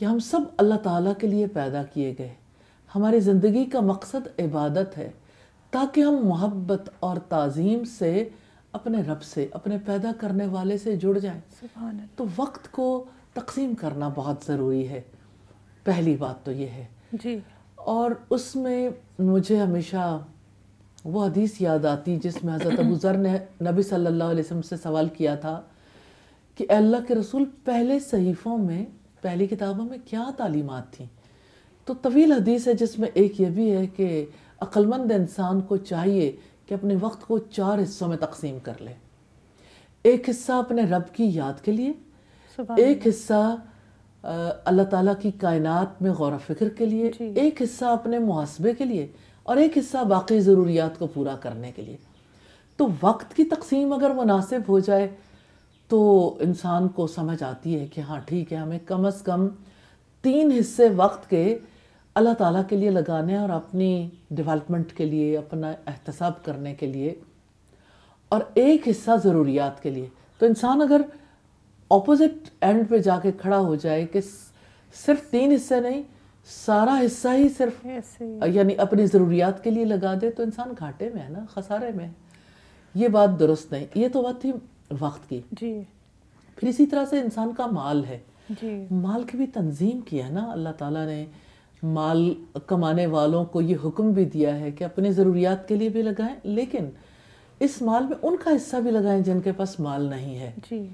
کہ ہم سب اللہ تعالیٰ کے لیے پیدا کیے گئے. ہماری زندگی کا مقصد عبادت ہے تاکہ ہم محبت اور تعظیم سے اپنے رب سے، اپنے پیدا کرنے والے سے جڑ جائیں. سبحان اللہ. تو وقت کو تقسیم کرنا بہت ضروری ہے. پہلی بات تو یہ ہے. جی. اور اس میں مجھے ہمیشہ وہ حدیث یاد آتی جس میں حضرت ابو ذر نے نبی صلی اللہ علیہ وسلم سے سوال کیا تھا کہ اے اللہ کے رسول، پہلے صحیفوں میں، پہلی کتابوں میں کیا تعلیمات تھیں؟ تو طویل حدیث ہے جس میں ایک یہ بھی ہے کہ عقلمند انسان کو چاہیے کہ اپنے وقت کو 4 حصوں میں تقسیم کر لے. ایک حصہ اپنے رب کی یاد کے لیے، ایک حصہ اللہ تعالیٰ کی کائنات میں غور و فکر کے لیے، ایک حصہ اپنے محاسبے کے لیے، اور ایک حصہ باقی ضروریات کو پورا کرنے کے لیے. تو وقت کی تقسیم اگر مناسب ہو جائے تو انسان کو سمجھ آتی ہے کہ ہاں ٹھیک ہے، ہمیں کم از کم 3 حصے وقت کے اللہ تعالیٰ کے لیے لگانے ہیں، اور اپنی ڈیولپمنٹ کے لیے، اپنا احتساب کرنے کے لیے، اور ایک حصہ ضروریات کے لیے. تو انسان اگر اپوزٹ اینڈ پہ جا کے کھڑا ہو جائے کہ صرف 3 حصے نہیں، سارا حصہ ہی صرف یعنی اپنی ضروریات کے لیے لگا دے، تو انسان گھاٹے میں ہے نا، خسارے میں. یہ بات درست نہیں. یہ تو بات تھی وقت کی. جی. پھر اسی طرح سے انسان کا مال ہے. جی. مال کی بھی تنظیم کی ہے نا اللہ تعالیٰ نے. مال کمانے والوں کو یہ حکم بھی دیا ہے کہ اپنی ضروریات کے لیے بھی لگائیں، لیکن اس مال میں ان کا حصہ بھی لگائیں جن کے پاس مال نہیں ہے. جی.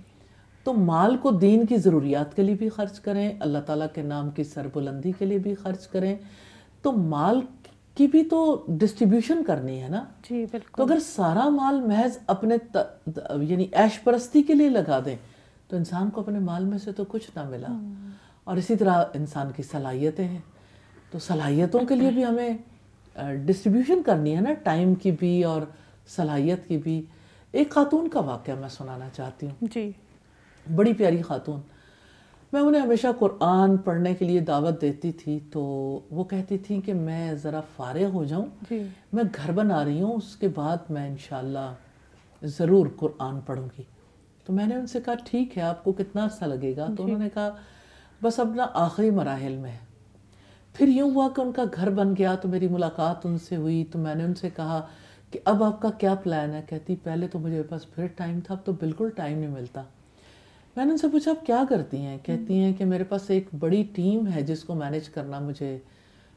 تو مال کو دین کی ضروریات کے لیے بھی خرچ کریں، اللہ تعالیٰ کے نام کی سربلندی کے لیے بھی خرچ کریں. تو مال کی بھی تو ڈسٹریبیوشن کرنی ہے نا. جی بالکل. تو اگر سارا مال محض اپنے یعنی عیش پرستی کے لیے لگا دیں تو انسان کو اپنے مال میں سے تو کچھ نہ ملا. اور اسی طرح انسان کی صلاحیتیں ہیں، تو صلاحیتوں کے لیے بھی ہمیں ڈسٹریبیوشن کرنی ہے نا، ٹائم کی بھی اور صلاحیت کی بھی. ایک خاتون کا واقعہ میں سنانا چاہتی ہوں. جی. بڑی پیاری خاتون. میں انہیں ہمیشہ قرآن پڑھنے کے لیے دعوت دیتی تھی، تو وہ کہتی تھیں کہ میں ذرا فارغ ہو جاؤں، میں گھر بنا رہی ہوں، اس کے بعد میں انشاءاللہ ضرور قرآن پڑھوں گی. تو میں نے ان سے کہا ٹھیک ہے، آپ کو کتنا عرصہ لگے گا؟ تو انہوں نے کہا بس اپنا آخری مراحل میں. پھر یوں ہوا کہ ان کا گھر بن گیا، تو میری ملاقات ان سے ہوئی. تو میں نے ان سے کہا کہ اب آپ کا کیا پلان ہے؟ کہتی پہلے تو مجھے پاس پھر ٹائم تھا، اب تو بالکل ٹائم نہیں ملتا. میں نے ان سے پوچھا آپ کیا کرتی ہیں؟ کہتی ہیں کہ میرے پاس ایک بڑی ٹیم ہے جس کو مینیج کرنا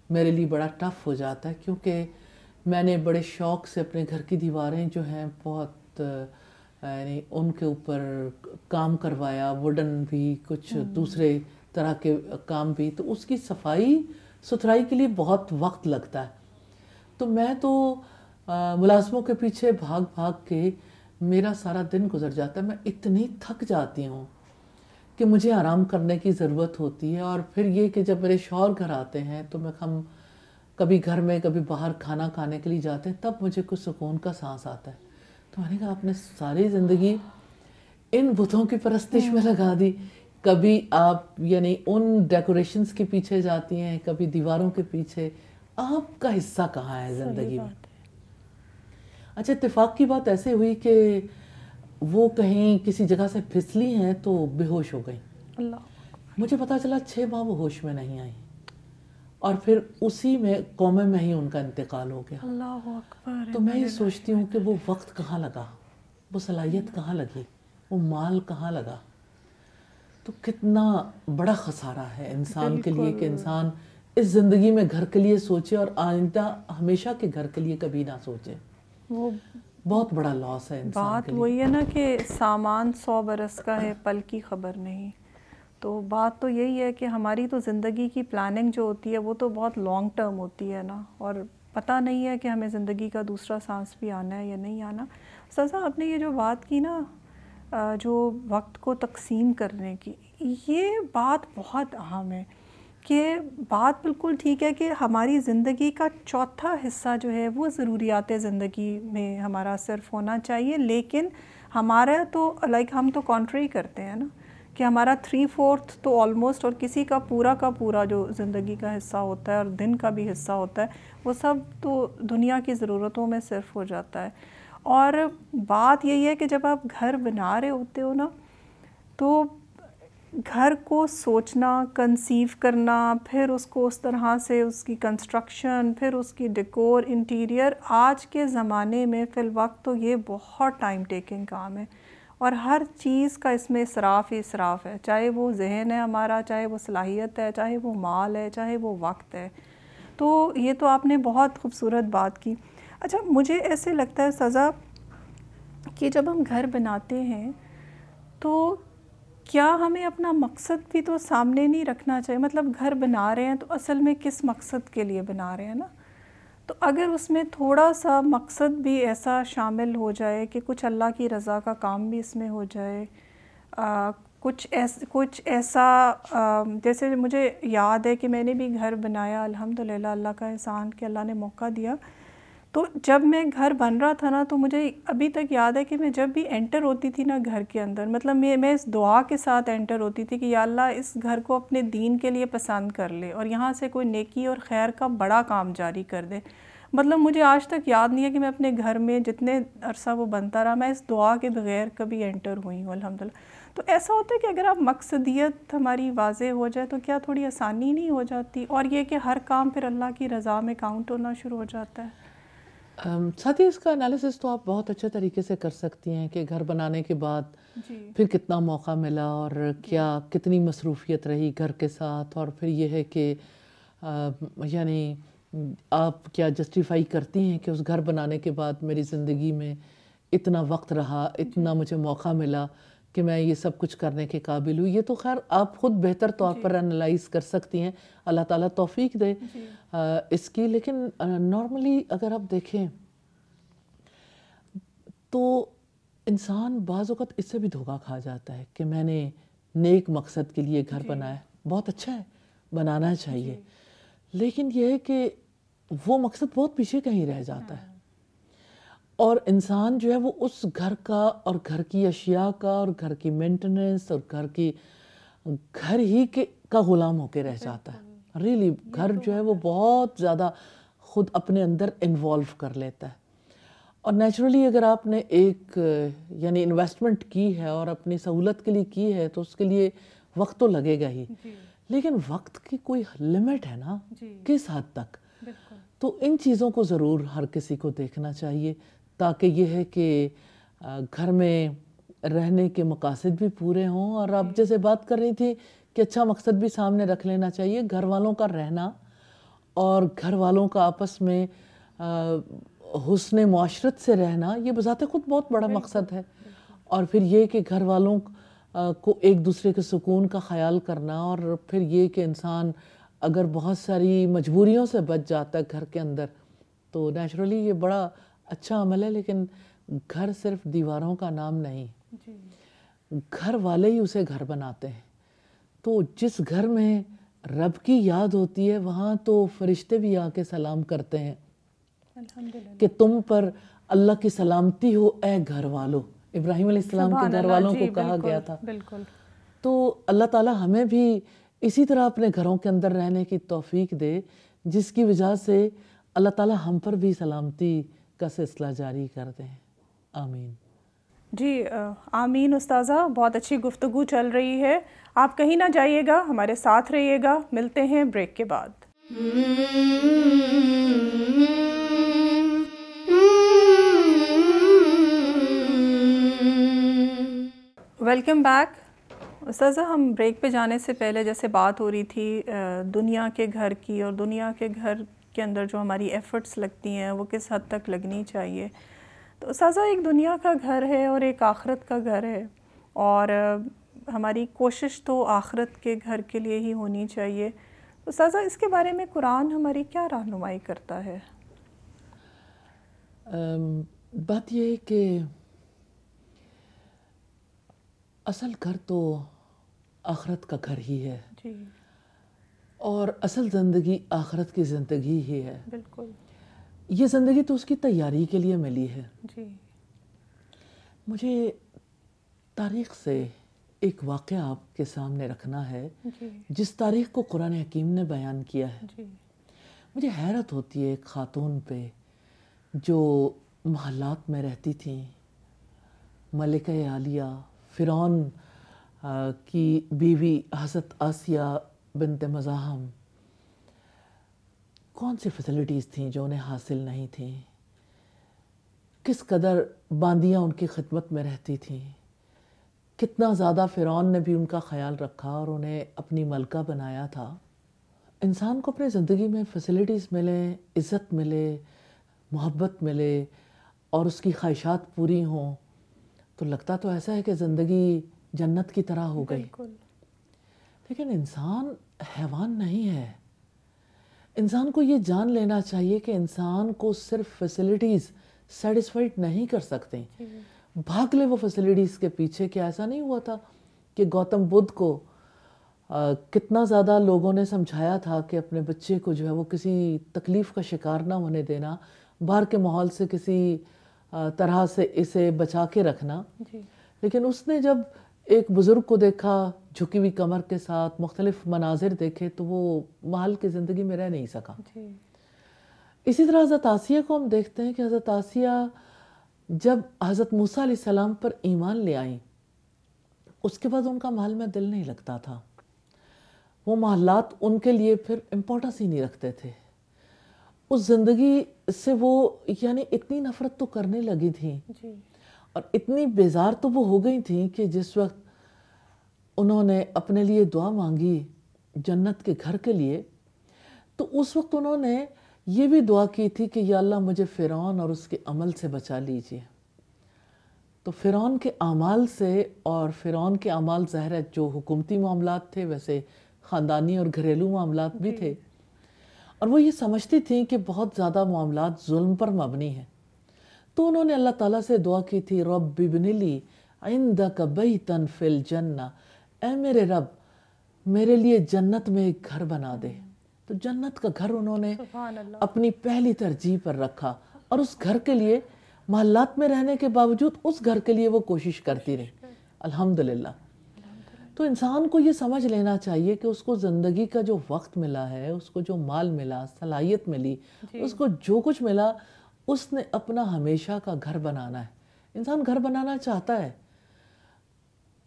میرے لیے بڑا ٹف ہو جاتا ہے، کیونکہ میں نے بڑے شوق سے اپنے گھر کی دیواریں جو ہیں بہت یعنی ان کے اوپر کام کروایا، ووڈن بھی، کچھ دوسرے طرح کے کام بھی. تو اس کی صفائی ستھرائی کے لیے بہت وقت لگتا ہے. تو میں تو ملازموں کے پیچھے بھاگ بھاگ کے میرا سارا دن گزر جاتا ہے. میں اتنی تھک جاتی ہوں کہ مجھے آرام کرنے کی ضرورت ہوتی ہے. اور پھر یہ کہ جب میرے شوہر گھر آتے ہیں تو ہم کبھی گھر میں کبھی باہر کھانا کھانے کے لیے جاتے ہیں، تب مجھے کچھ سکون کا سانس آتا ہے. تو میں نے کہا آپ نے ساری زندگی ان بتوں کی پرستش میں لگا دی. کبھی آپ یعنی ان ڈیکوریشنز کے پیچھے جاتی ہیں، کبھی دیواروں کے پیچھے. آپ کا حصہ کہاں ہے زندگی میں؟ اچھا اتفاق کی بات ایسے ہوئی کہ وہ کہیں کسی جگہ سے پھسلی ہیں تو بے ہوش ہو گئی. مجھے پتا چلا 6 ماہ وہ ہوش میں نہیں آئی، اور پھر اسی میں قومے میں ہی ان کا انتقال ہو گیا. اللہ اکبر. تو میں یہ سوچتی ہوں کہ وہ وقت کہاں لگا، وہ صلاحیت کہاں لگی، وہ مال کہاں لگا. تو کتنا بڑا خسارہ ہے انسان کے لیے کہ انسان اس زندگی میں گھر کے لیے سوچے اور آئندہ ہمیشہ کے گھر کے لیے کبھی نہ سوچے. وہ بہت بڑا لاس ہے انسان بات کے لیے. وہی ہے نا کہ سامان 100 برس کا ہے، پل کی خبر نہیں. تو بات تو یہی ہے کہ ہماری تو زندگی کی پلاننگ جو ہوتی ہے وہ تو بہت لانگ ٹرم ہوتی ہے نا، اور پتہ نہیں ہے کہ ہمیں زندگی کا دوسرا سانس بھی آنا ہے یا نہیں آنا. سزا آپ نے یہ جو بات کی نا، جو وقت کو تقسیم کرنے کی، یہ بات بہت اہم ہے. کہ بات بالکل ٹھیک ہے کہ ہماری زندگی کا 1/4 حصہ جو ہے وہ ضروریات زندگی میں ہمارا صرف ہونا چاہیے. لیکن ہمارا تو ہم تو کانٹری کرتے ہیں نا، کہ ہمارا 3/4 تو آلموسٹ، اور کسی کا پورا جو زندگی کا حصہ ہوتا ہے اور دن کا بھی حصہ ہوتا ہے، وہ سب تو دنیا کی ضرورتوں میں صرف ہو جاتا ہے. اور بات یہی ہے کہ جب آپ گھر بنا رہے ہوتے ہو نا، تو گھر کو سوچنا، کنسیو کرنا، پھر اس کو اس طرح سے اس کی کنسٹرکشن، پھر اس کی ڈیکور، انٹیریئر، آج کے زمانے میں فی الوقت تو یہ بہت ٹائم ٹیکنگ کام ہے، اور ہر چیز کا اس میں اسراف ہی اسراف ہے، چاہے وہ ذہن ہے ہمارا، چاہے وہ صلاحیت ہے، چاہے وہ مال ہے، چاہے وہ وقت ہے۔ تو یہ تو آپ نے بہت خوبصورت بات کی۔ اچھا، مجھے ایسے لگتا ہے سزا کہ جب ہم گھر بناتے ہیں تو کیا ہمیں اپنا مقصد بھی تو سامنے نہیں رکھنا چاہیے؟ مطلب گھر بنا رہے ہیں تو اصل میں کس مقصد کے لیے بنا رہے ہیں نا؟ تو اگر اس میں تھوڑا سا مقصد بھی ایسا شامل ہو جائے کہ کچھ اللہ کی رضا کا کام بھی اس میں ہو جائے، کچھ ایسا جیسے مجھے یاد ہے کہ میں نے بھی گھر بنایا الحمدللہ، اللہ کا احسان کہ اللہ نے موقع دیا۔ تو جب میں گھر بن رہا تھا نا، تو مجھے ابھی تک یاد ہے کہ میں جب بھی انٹر ہوتی تھی نا گھر کے اندر، مطلب میں اس دعا کے ساتھ انٹر ہوتی تھی کہ یا اللہ اس گھر کو اپنے دین کے لیے پسند کر لے اور یہاں سے کوئی نیکی اور خیر کا بڑا کام جاری کر دے۔ مطلب مجھے آج تک یاد نہیں ہے کہ میں اپنے گھر میں جتنے عرصہ وہ بنتا رہا میں اس دعا کے بغیر کبھی انٹر ہوئی ہوں الحمدللہ۔ تو ایسا ہوتا ہے کہ اگر آپ مقصدیت ہماری واضح ہو جائے تو کیا تھوڑی آسانی نہیں ہو جاتی، اور یہ کہ ہر کام پھر اللہ کی رضا میں کاؤنٹ ہونا شروع ہو جاتا ہے؟ ساتھی، اس کا انالیسس تو آپ بہت اچھے طریقے سے کر سکتی ہیں کہ گھر بنانے کے بعد جی پھر کتنا موقع ملا اور کیا کتنی مصروفیت رہی گھر کے ساتھ، اور پھر یہ ہے کہ یعنی آپ کیا جسٹیفائی کرتی ہیں کہ اس گھر بنانے کے بعد میری زندگی میں اتنا وقت رہا، اتنا مجھے موقع ملا کہ میں یہ سب کچھ کرنے کے قابل ہوں۔ یہ تو خیر آپ خود بہتر طور پر انالائز کر سکتی ہیں، اللہ تعالیٰ توفیق دے اس کی۔ لیکن نارملی اگر آپ دیکھیں تو انسان بعض اوقات اس سے بھی دھوکہ کھا جاتا ہے کہ میں نے نیک مقصد کے لیے گھر بنایا، بہت اچھا ہے، بنانا چاہیے، لیکن یہ ہے کہ وہ مقصد بہت پیچھے کہیں رہ جاتا ہے، اور انسان جو ہے وہ اس گھر کا اور گھر کی اشیاء کا اور گھر کی مینٹیننس اور گھر ہی کا غلام ہو کے رہ جاتا ہے۔ ریلی گھر جو ہے وہ بہت زیادہ خود اپنے اندر انوالو کر لیتا ہے، اور نیچرلی اگر آپ نے ایک یعنی انویسٹمنٹ کی ہے اور اپنی سہولت کے لیے کی ہے تو اس کے لیے وقت تو لگے گا ہی، لیکن وقت کی کوئی لمٹ ہے نا، کس حد تک؟ تو ان چیزوں کو ضرور ہر کسی کو دیکھنا چاہیے، تاکہ یہ ہے کہ گھر میں رہنے کے مقاصد بھی پورے ہوں۔ اور آپ جیسے بات کر رہی تھی کہ اچھا مقصد بھی سامنے رکھ لینا چاہیے، گھر والوں کا رہنا اور گھر والوں کا آپس میں حسن معاشرت سے رہنا، یہ بذات خود بہت بڑا مقصد ہے۔ اور پھر یہ کہ گھر والوں کو ایک دوسرے کے سکون کا خیال کرنا، اور پھر یہ کہ انسان اگر بہت ساری مجبوریوں سے بچ جاتا ہے گھر کے اندر تو نیچرلی یہ بڑا اچھا عمل ہے۔ لیکن گھر صرف دیواروں کا نام نہیں، گھر والے ہی اسے گھر بناتے ہیں۔ تو جس گھر میں رب کی یاد ہوتی ہے وہاں تو فرشتے بھی آ کے سلام کرتے ہیں کہ تم پر اللہ کی سلامتی ہو اے گھر والو۔ ابراہیم علیہ السلام کے گھر والوں کو کہا گیا تھا۔ تو اللہ تعالیٰ ہمیں بھی اسی طرح اپنے گھروں کے اندر رہنے کی توفیق دے، جس کی وجہ سے اللہ تعالیٰ ہم پر بھی سلامتی کا سلسلہ جاری کر دیں۔ آمین۔ جی آمین استاذہ، بہت اچھی گفتگو چل رہی ہے، آپ کہیں نہ جائیے گا، ہمارے ساتھ رہیے گا، ملتے ہیں بریک کے بعد۔ Welcome back. استاذہ، ہم بریک پہ جانے سے پہلے جیسے بات ہو رہی تھی دنیا کے گھر کی، اور دنیا کے گھر کے اندر جو ہماری ایفرٹس لگتی ہیں وہ کس حد تک لگنی چاہیے۔ تو استاذہ، ایک دنیا کا گھر ہے اور ایک آخرت کا گھر ہے، اور ہماری کوشش تو آخرت کے گھر کے لیے ہی ہونی چاہیے۔ استاذہ، اس کے بارے میں قرآن ہماری کیا رہنمائی کرتا ہے؟ بات یہ ہے کہ اصل گھر تو آخرت کا گھر ہی ہے، جی، اور اصل زندگی آخرت کی زندگی ہی ہے۔ بالکل۔ یہ زندگی تو اس کی تیاری کے لیے ملی ہے۔ جی، مجھے تاریخ سے ایک واقعہ آپ کے سامنے رکھنا ہے، جی، جس تاریخ کو قرآن حکیم نے بیان کیا ہے۔ جی، مجھے حیرت ہوتی ہے ایک خاتون پہ جو محلات میں رہتی تھیں، ملکہ عالیہ، فرعون کی بیوی حضرت آسیہ بنت مزاحم کون سی فیسلٹیز تھیں جو انہیں حاصل نہیں تھیں، کس قدر باندیاں ان کی خدمت میں رہتی تھیں، کتنا زیادہ فرعون نے بھی ان کا خیال رکھا اور انہیں اپنی ملکہ بنایا تھا۔ انسان کو اپنی زندگی میں فیسلٹیز ملیں، عزت ملے، محبت ملے اور اس کی خواہشات پوری ہوں تو لگتا تو ایسا ہے کہ زندگی جنت کی طرح ہو گئی، لیکن انسان حیوان نہیں ہے۔ انسان کو یہ جان لینا چاہیے کہ انسان کو صرف فیسلٹیز سیٹسفائڈ نہیں کر سکتے، بھاگ لے وہ فیسلٹیز کے پیچھے۔ کہ ایسا نہیں ہوا تھا کہ گوتم بدھ کو کتنا زیادہ لوگوں نے سمجھایا تھا کہ اپنے بچے کو جو ہے وہ کسی تکلیف کا شکار نہ ہونے دینا، باہر کے ماحول سے کسی طرح سے اسے بچا کے رکھنا، لیکن اس نے جب ایک بزرگ کو دیکھا جھکی ہوئی کمر کے ساتھ، مختلف مناظر دیکھے تو وہ محل کی زندگی میں رہ نہیں سکا۔ اسی طرح حضرت آسیہ کو ہم دیکھتے ہیں کہ حضرت آسیہ جب حضرت موسیٰ علیہ السلام پر ایمان لے آئیں، اس کے بعد ان کا محل میں دل نہیں لگتا تھا، وہ محلات ان کے لیے پھر امپورٹنس ہی نہیں رکھتے تھے۔ اس زندگی سے وہ یعنی اتنی نفرت تو کرنے لگی تھیں اور اتنی بیزار تو وہ ہو گئی تھیں کہ جس وقت انہوں نے اپنے لیے دعا مانگی جنت کے گھر کے لیے، تو اس وقت انہوں نے یہ بھی دعا کی تھی کہ یا اللہ مجھے فرعون اور اس کے عمل سے بچا لیجئے۔ تو فرعون کے اعمال سے، اور فرعون کے اعمال ظاہر ہے جو حکومتی معاملات تھے ویسے خاندانی اور گھریلو معاملات بھی تھے، اور وہ یہ سمجھتی تھیں کہ بہت زیادہ معاملات ظلم پر مبنی ہیں، تو انہوں نے اللہ تعالیٰ سے دعا کی تھی رب ابن لی عندک بیتا فی الجنہ، اے میرے رب میرے لیے جنت میں ایک گھر بنا دے۔ تو جنت کا گھر انہوں نے اپنی پہلی ترجیح پر رکھا، اور اس گھر کے لیے محلات میں رہنے کے باوجود اس گھر کے لیے وہ کوشش کرتی رہی، الحمدللہ۔ تو انسان کو یہ سمجھ لینا چاہیے کہ اس کو زندگی کا جو وقت ملا ہے، اس کو جو مال ملا، صلاحیت ملی، اس کو جو کچھ ملا، اس نے اپنا ہمیشہ کا گھر بنانا ہے۔ انسان گھر بنانا چاہتا ہے،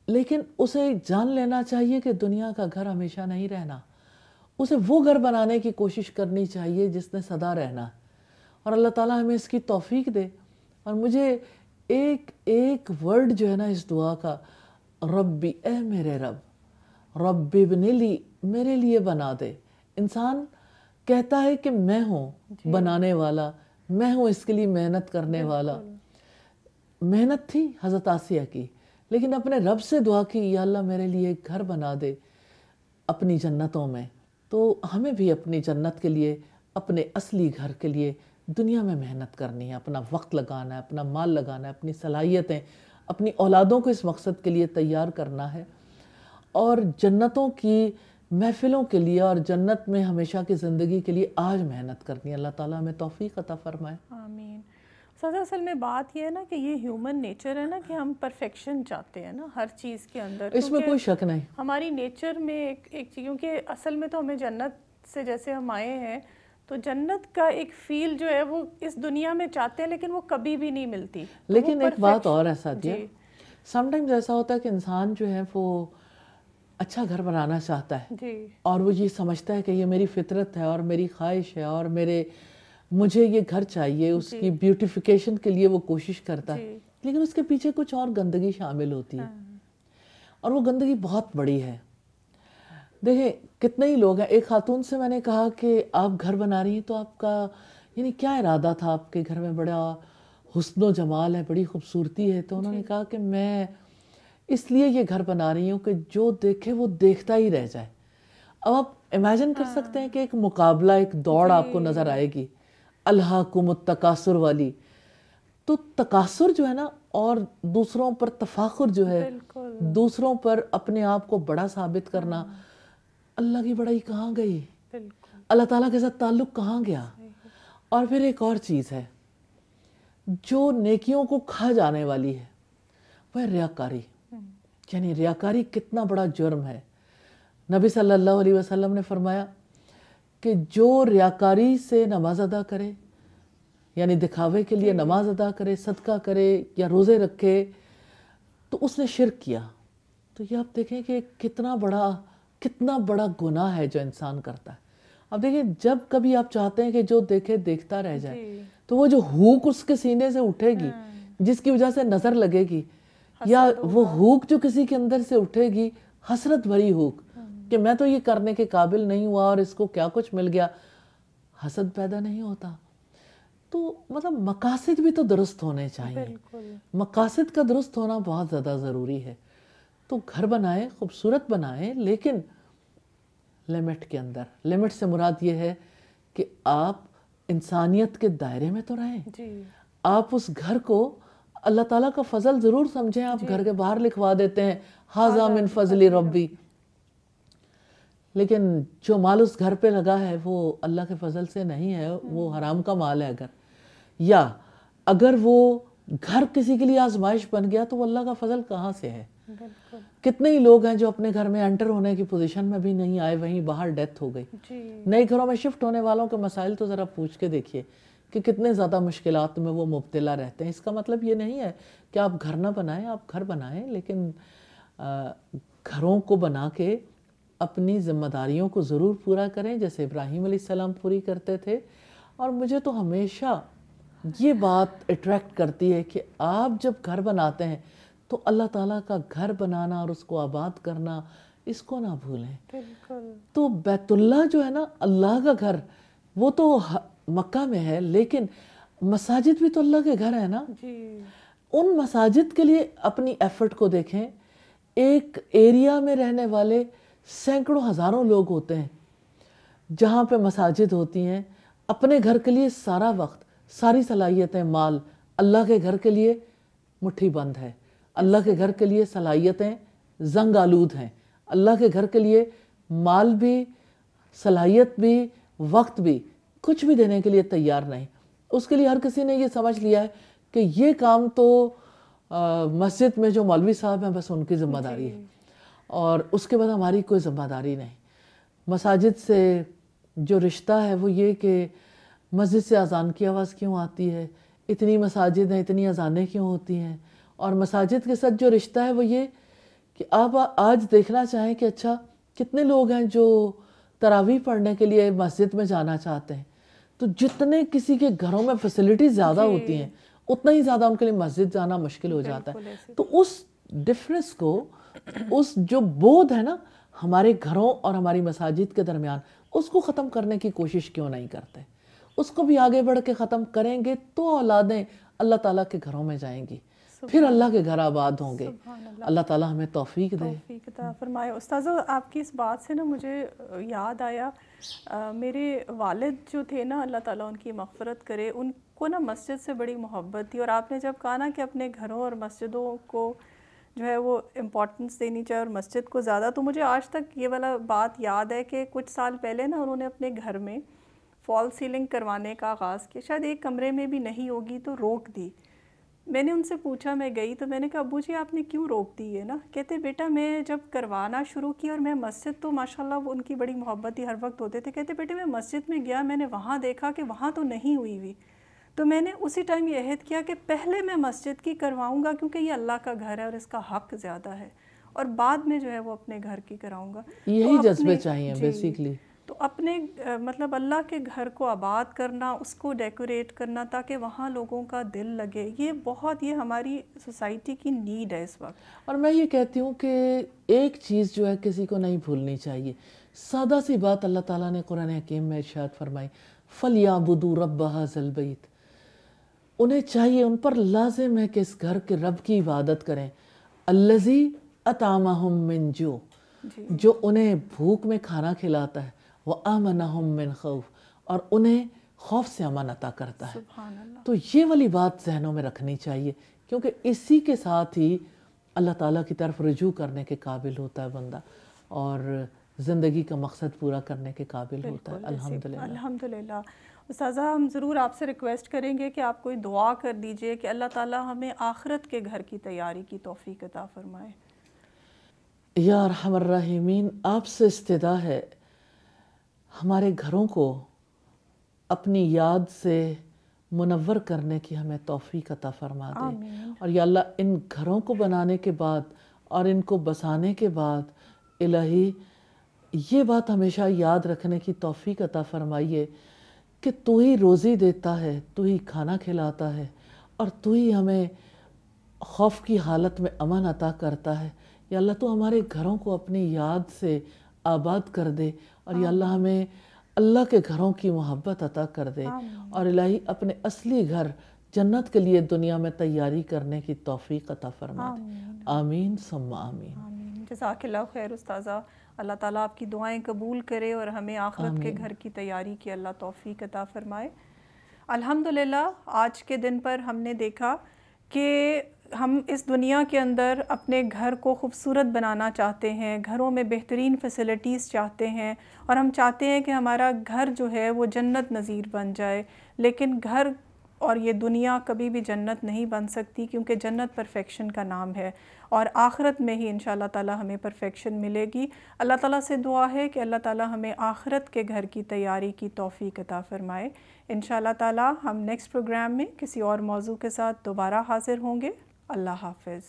لیکن اسے جان لینا چاہیے کہ دنیا کا گھر ہمیشہ نہیں رہنا، اسے وہ گھر بنانے کی کوشش کرنی چاہیے جس نے سدا رہنا ہے۔ اور اللہ تعالیٰ ہمیں اس کی توفیق دے۔ اور مجھے ایک ایک ورڈ جو ہے نا اس دعا کا، ربی، اے میرے رب، رب ابن لی، میرے لیے بنا دے۔ انسان کہتا ہے کہ میں ہوں بنانے والا، میں ہوں اس کے لیے محنت کرنے والا۔ محنت تھی حضرت آسیہ کی، لیکن اپنے رب سے دعا کی یا اللہ میرے لیے ایک گھر بنا دے اپنی جنتوں میں۔ تو ہمیں بھی اپنی جنت کے لیے، اپنے اصلی گھر کے لیے دنیا میں محنت کرنی ہے، اپنا وقت لگانا ہے، اپنا مال لگانا ہے، اپنی صلاحیتیں، اپنی اولادوں کو اس مقصد کے لیے تیار کرنا ہے، اور جنتوں کی محفلوں کے لیے اور جنت میں ہمیشہ کی زندگی کے لیے آج محنت کرنی ہے۔ اللہ تعالیٰ ہمیں توفیق عطا فرمائے۔ آمین۔ سزا اصل میں بات یہ ہے نا کہ یہ ہیومن نیچر ہے نا کہ ہم پرفیکشن چاہتے ہیں نا ہر چیز کے اندر، اس میں کوئی شک نہیں، ہماری نیچر میں ایک چیز، کیونکہ اصل میں تو ہمیں جنت سے جیسے ہم آئے ہیں تو جنت کا ایک فیل جو ہے وہ اس دنیا میں چاہتے ہیں، لیکن وہ کبھی بھی نہیں ملتی۔ لیکن ایک بات اور ایسا دیا، سم ٹائمز ایسا ہوتا ہے کہ انسان جو ہے وہ اچھا گھر بنانا چاہتا ہے، اور وہ یہ سمجھتا ہے کہ یہ میری فطرت ہے اور میری خواہش ہے اور مجھے یہ گھر چاہیے، اس کی بیوٹیفیکیشن کے لیے وہ کوشش کرتا ہے، لیکن اس کے پیچھے کچھ اور گندگی شامل ہوتی ہے، اور وہ گندگی بہت بڑی ہے۔ دیکھیں کتنے ہی لوگ ہیں، ایک خاتون سے میں نے کہا کہ آپ گھر بنا رہی ہیں تو آپ کا یعنی کیا ارادہ تھا، آپ کے گھر میں بڑا حسن و جمال ہے، بڑی خوبصورتی ہے، تو انہوں نے کہا کہ میں اس لیے یہ گھر بنا رہی ہوں کہ جو دیکھے وہ دیکھتا ہی رہ جائے۔ اب آپ امیجن کر سکتے ہیں کہ ایک مقابلہ، ایک دوڑ آپ کو نظر آئے گی، الہاکم التکاثر والی، تو تکاثر جو ہے نا اور دوسروں پر تفاخر جو ہے، دوسروں پر اپنے آپ کو بڑا ثابت کرنا، اللہ کی بڑائی کہاں گئی، اللہ تعالیٰ کے ساتھ تعلق کہاں گیا۔ اور پھر ایک اور چیز ہے جو نیکیوں کو کھا جانے والی ہے، وہ ہے ریاکاری۔ یعنی ریاکاری کتنا بڑا جرم ہے۔ نبی صلی اللہ علیہ وسلم نے فرمایا کہ جو ریاکاری سے نماز ادا کرے، یعنی دکھاوے کے لیے نماز ادا کرے، صدقہ کرے یا روزے رکھے، تو اس نے شرک کیا۔ تو یہ آپ دیکھیں کہ کتنا بڑا گناہ ہے جو انسان کرتا ہے. اب دیکھیں جب کبھی آپ چاہتے ہیں کہ جو دیکھے دیکھتا رہ جائے تو وہ جو ہوک اس کے سینے سے اٹھے گی جس کی وجہ سے نظر لگے گی، یا وہ ہوک جو کسی کے اندر سے اٹھے گی، حسرت بھری ہوک کہ میں تو یہ کرنے کے قابل نہیں ہوا اور اس کو کیا کچھ مل گیا، حسد پیدا نہیں ہوتا. تو مطلب مقاصد بھی تو درست ہونے چاہیے. مقاصد کا درست ہونا بہت زیادہ ضروری ہے. تو گھر بنائیں، خوبصورت بنائیں، لیکن لمٹ کے اندر. لمٹ سے مراد یہ ہے کہ آپ انسانیت کے دائرے میں تو رہیں. آپ اس گھر کو اللہ تعالیٰ کا فضل ضرور سمجھیں. آپ گھر کے باہر لکھوا دیتے ہیں ھذا من فضل ربی، لیکن جو مال اس گھر پہ لگا ہے وہ اللہ کے فضل سے نہیں ہے، وہ حرام کا مال ہے. یا اگر وہ گھر کسی کے لیے آزمائش بن گیا تو وہ اللہ کا فضل کہاں سے ہے؟ کتنے ہی لوگ ہیں جو اپنے گھر میں انٹر ہونے کی پوزیشن میں بھی نہیں آئے، وہیں باہر ڈیتھ ہو گئی. نئے گھروں میں شفٹ ہونے والوں کے مسائل تو ذرا پوچھ کے دیکھیے کہ کتنے زیادہ مشکلات میں وہ مبتلا رہتے ہیں. اس کا مطلب یہ نہیں ہے کہ آپ گھر نہ بنائیں، آپ گھر بنائیں، لیکن گھروں کو بنا کے اپنی ذمہ داریوں کو ضرور پورا کریں جیسے ابراہیم علیہ السلام پوری کرتے تھے. اور مجھے تو ہمیشہ یہ بات اٹریکٹ کرتی ہے کہ آپ جب گھر بناتے ہیں تو اللہ تعالیٰ کا گھر بنانا اور اس کو آباد کرنا، اس کو نہ بھولیں. تو بیت اللہ جو ہے نا، اللہ کا گھر، وہ تو مکہ میں ہے، لیکن مساجد بھی تو اللہ کے گھر ہے نا. ان مساجد کے لیے اپنی ایفرٹ کو دیکھیں. ایک ایریا میں رہنے والے سینکڑوں ہزاروں لوگ ہوتے ہیں جہاں پہ مساجد ہوتی ہیں. اپنے گھر کے لیے سارا وقت، ساری صلاحیتیں، مال. اللہ کے گھر کے لیے مٹھی بند ہے. اللہ کے گھر کے لیے صلاحیتیں زنگ آلود ہیں. اللہ کے گھر کے لیے مال بھی، صلاحیت بھی، وقت بھی، کچھ بھی دینے کے لیے تیار نہیں. اس کے لیے ہر کسی نے یہ سمجھ لیا ہے کہ یہ کام تو مسجد میں جو مولوی صاحب ہیں بس ان کی ذمہ داری ہے، اور اس کے بعد ہماری کوئی ذمہ داری نہیں. مساجد سے جو رشتہ ہے وہ یہ کہ مسجد سے اذان کی آواز کیوں آتی ہے، اتنی مساجد ہیں، اتنی اذانیں کیوں ہوتی ہیں. اور مساجد کے ساتھ جو رشتہ ہے وہ یہ کہ آپ آج دیکھنا چاہیں کہ اچھا کتنے لوگ ہیں جو تراویح پڑھنے کے لیے مسجد میں جانا چاہتے ہیں. تو جتنے کسی کے گھروں میں فیسلٹیز زیادہ ہوتی ہیں اتنا ہی زیادہ ان کے لیے مسجد جانا مشکل ہو جاتا ہے. تو اس ڈفرنس کو، اس جو بودھ ہے نا ہمارے گھروں اور ہماری مساجد کے درمیان، اس کو ختم کرنے کی کوشش کیوں نہیں کرتے؟ اس کو بھی آگے بڑھ کے ختم کریں گے تو اولادیں اللہ تعالیٰ کے گھروں میں جائیں گی، پھر اللہ کے گھر آباد ہوں گے. اللہ تعالیٰ ہمیں توفیق دے. توفیق عطا فرمائے. استاذہ آپ کی اس بات سے نا مجھے یاد آیا، میرے والد جو تھے نا، اللہ تعالیٰ ان کی مغفرت کرے، ان کو نا مسجد سے بڑی محبت تھی. اور آپ نے جب کہا نا کہ اپنے گھروں اور مسجدوں کو جو ہے وہ امپورٹنس دینی چاہیے اور مسجد کو زیادہ، تو مجھے آج تک یہ والا بات یاد ہے کہ کچھ سال پہلے نا انہوں نے اپنے گھر میں فال سیلنگ کروانے کا آغاز کیا. شاید ایک کمرے میں بھی نہیں ہوگی تو روک دی. میں نے ان سے پوچھا، میں گئی تو میں نے کہا ابو جی آپ نے کیوں روک دی ہے نا؟ کہتے بیٹا میں جب کروانا شروع کی، اور میں مسجد تو ماشاءاللہ وہ ان کی بڑی محبت ہی ہر وقت ہوتے تھے، کہتے بیٹے میں مسجد میں گیا، میں نے وہاں دیکھا کہ وہاں تو نہیں ہوئی، تو میں نے اسی ٹائم یہ عہد کیا کہ پہلے میں مسجد کی کرواؤں گا کیونکہ یہ اللہ کا گھر ہے اور اس کا حق زیادہ ہے، اور بعد میں جو ہے وہ اپنے گھر کی کراؤں گا. یہی جذبے چاہیے بیسیکلی. تو اپنے مطلب اللہ کے گھر کو آباد کرنا، اس کو ڈیکوریٹ کرنا تاکہ وہاں لوگوں کا دل لگے، یہ ہماری سوسائٹی کی نیڈ ہے اس وقت. اور میں یہ کہتی ہوں کہ ایک چیز جو ہے کسی کو نہیں بھولنی چاہیے. سادہ سی بات اللہ تعالیٰ نے قرآن حکیم میں ارشاد فرمائی، فَلْيَعْبُدُوا رَبَّ هَذَا الْبَيْتِ. انہیں چاہیے، ان پر لازم ہے کہ اس گھر کے رب کی عبادت کریں. الَّذِي أَطْعَمَهُم مِّن جُوع، جو انہیں بھوک میں کھانا کھلاتا ہے، وَآمَنَهُم مِّن خَوْفٍ، اور انہیں خوف سے امان عطا کرتا ہے. تو یہ والی بات ذہنوں میں رکھنی چاہیے، کیونکہ اسی کے ساتھ ہی اللہ تعالیٰ کی طرف رجوع کرنے کے قابل ہوتا ہے بندہ، اور زندگی کا مقصد پورا کرنے کے قابل ہوتا ہے. الحمدللہ. الحمدللہ. استاذہ ہم ضرور آپ سے ریکویسٹ کریں گے کہ آپ کوئی دعا کر دیجئے کہ اللہ تعالیٰ ہمیں آخرت کے گھر کی تیاری کی توفیق عطا فرمائے. یا ارحم الراحمین، آپ سے استدعا ہے ہمارے گھروں کو اپنی یاد سے منور کرنے کی ہمیں توفیق عطا فرما دے. اور یا اللہ ان گھروں کو بنانے کے بعد اور ان کو بسانے کے بعد الہی یہ بات ہمیشہ یاد رکھنے کی توفیق عطا فرمائیے کہ تو ہی روزی دیتا ہے، تو ہی کھانا کھلاتا ہے، اور تو ہی ہمیں خوف کی حالت میں امن عطا کرتا ہے۔ یا اللہ تو ہمارے گھروں کو اپنی یاد سے آباد کر دے، اور یا اللہ ہمیں اللہ کے گھروں کی محبت عطا کر دے، اور الہی اپنے اصلی گھر جنت کے لیے دنیا میں تیاری کرنے کی توفیق عطا فرما دے۔ آمین ثم آمین۔ آمین۔ جزاک اللہ خیر استاذہ، اللہ تعالیٰ آپ کی دعائیں قبول کرے اور ہمیں آخرت کے گھر کی تیاری کی اللہ توفیق عطا فرمائے۔ الحمدللہ آج کے دن پر ہم نے دیکھا کہ ہم اس دنیا کے اندر اپنے گھر کو خوبصورت بنانا چاہتے ہیں، گھروں میں بہترین فیسلٹیز چاہتے ہیں، اور ہم چاہتے ہیں کہ ہمارا گھر جو ہے وہ جنت نظیر بن جائے، لیکن گھر اور یہ دنیا کبھی بھی جنت نہیں بن سکتی، کیونکہ جنت پرفیکشن کا نام ہے، اور آخرت میں ہی انشاءاللہ تعالیٰ ہمیں پرفیکشن ملے گی۔ اللہ تعالیٰ سے دعا ہے کہ اللہ تعالیٰ ہمیں آخرت کے گھر کی تیاری کی توفیق عطا فرمائے۔ انشاءاللہ تعالیٰ ہم نیکسٹ پروگرام میں کسی اور موضوع کے ساتھ دوبارہ حاضر ہوں گے۔ اللہ حافظ۔